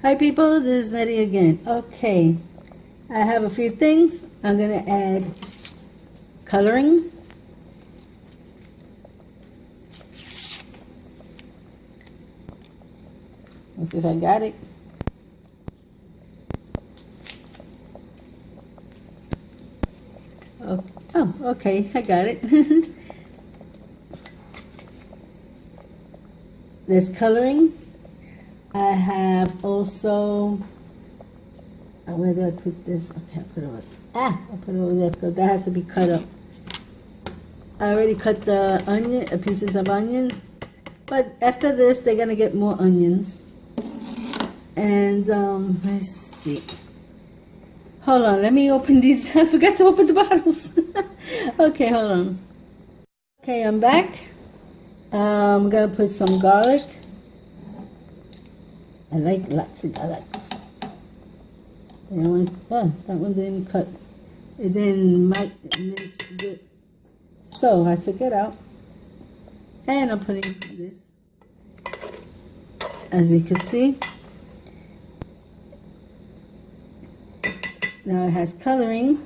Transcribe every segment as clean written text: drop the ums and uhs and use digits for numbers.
Hi people, this is Nettie again. Okay, I have a few things. I'm going to add coloring. Let's see if I got it. Oh, okay, I got it. There's coloring. I have also, where do I put this? Okay, I put it over. I put it over there because that has to be cut up. I already cut the pieces of onions, but after this, they're gonna get more onions. And let's see. Hold on, let me open these. I forgot to open the bottles. Okay, hold on. Okay, I'm back. I'm gonna put some garlic. I like lots of garlic. That one didn't cut. It didn't mice it. So I took it out. And I'm putting this. As you can see. Now it has coloring.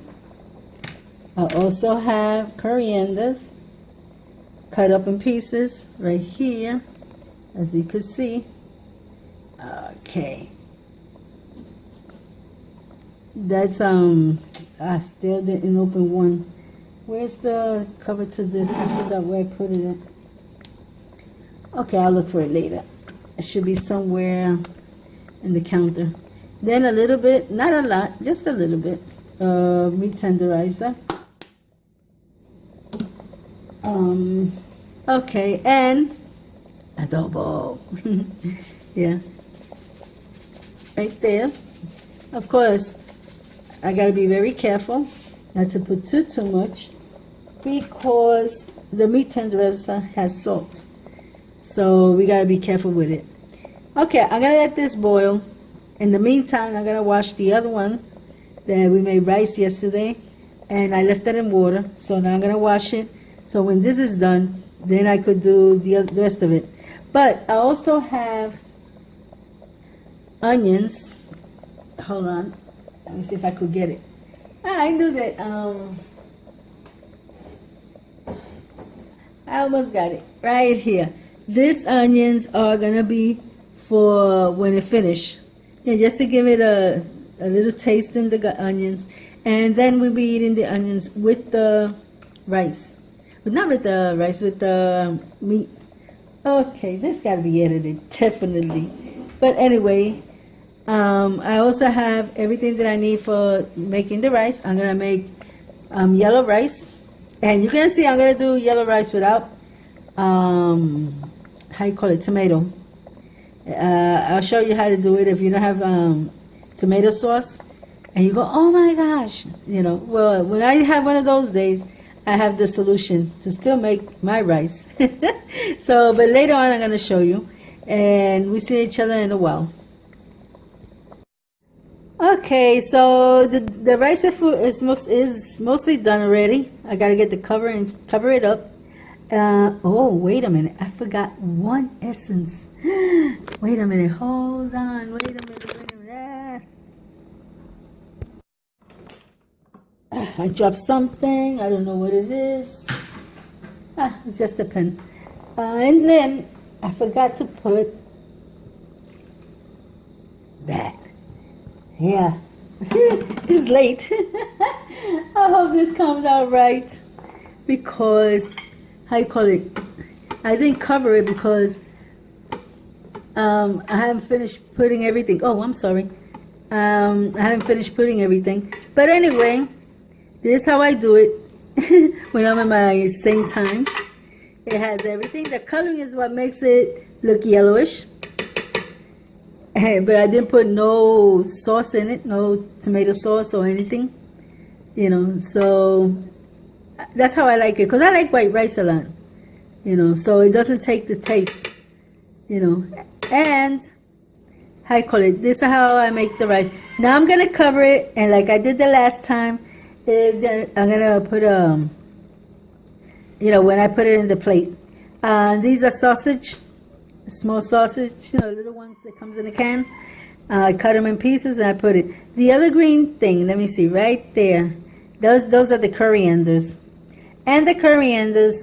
I also have corianders cut up in pieces right here, as you can see. Okay. That's I still didn't open one. Where's the cover to this? I forgot where I put it in. Okay, I'll look for it later. It should be somewhere in the counter. Then a little bit, not a lot, just a little bit of meat tenderizer. Okay, and adobo. Yeah. Right there. Of course, I gotta be very careful not to put too much because the meat tenderizer has salt. So we gotta be careful with it. Okay, I'm gonna let this boil. In the meantime, I'm gonna wash the other one that we made rice yesterday, and I left it in water. So now I'm gonna wash it. So when this is done, then I could do the rest of it. But I also have onions. Hold on, let me see if I could get it. I knew that. I almost got it right here. These onions are gonna be for when it finish. Yeah, just to give it a little taste in the onions, and then we'll be eating the onions with the rice. But not with the rice, with the meat. Okay, this got to be edited, definitely. But anyway, I also have everything that I need for making the rice. I'm going to make yellow rice. And you can see I'm going to do yellow rice without, how you call it, tomato. I'll show you how to do it if you don't have tomato sauce. And you go, oh my gosh. You know, well, when I have one of those days, I have the solution to still make my rice. So, but later on I'm going to show you. And we see each other in a while. Okay, so the rice is mostly done already. I got to get the cover and cover it up. Oh, wait a minute. I forgot one essence. Wait a minute. Hold on. Wait a minute. I dropped something. I don't know what it is. It's just a pen. And then I forgot to put that. Yeah. It's late. I hope this comes out right because, how you call it? I didn't cover it because I haven't finished putting everything. Oh, I'm sorry. I haven't finished putting everything. But anyway, this is how I do it when I'm in my same time. It has everything. The coloring is what makes it look yellowish. But I didn't put no sauce in it, no tomato sauce or anything. You know, so that's how I like it. Because I like white rice a lot. You know, so it doesn't take the taste. You know, and how you call it? This is how I make the rice. Now I'm going to cover it, and like I did the last time, I'm going to put you know, when I put it in the plate. These are sausage, small sausage, you know, little ones that comes in a can. I cut them in pieces and I put it. The other green thing, let me see, right there. Those are the corianders. And the corianders,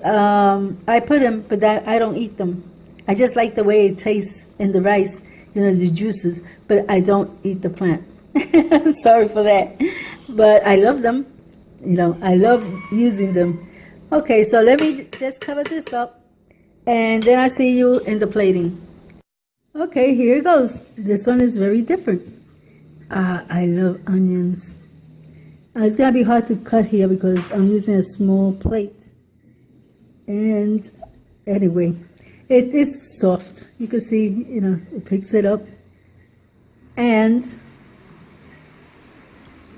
I put them, but I don't eat them. I just like the way it tastes in the rice, the juices, but I don't eat the plant. Sorry for that. But I love them. I love using them. Okay, so let me just cover this up, and then I'll see you in the plating. Okay, here it goes. This one is very different. I love onions. It's going to be hard to cut here because I'm using a small plate. And anyway, it is soft. You can see, it picks it up. And,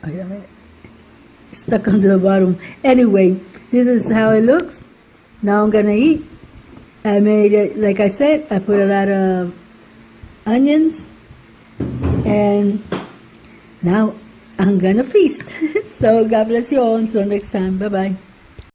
wait a minute, stuck under the bottom. Anyway, this is how it looks. Now I'm going to eat. I made it, like I said, I put a lot of onions. And now I'm going to feast. So God bless you all. Until next time. Bye-bye.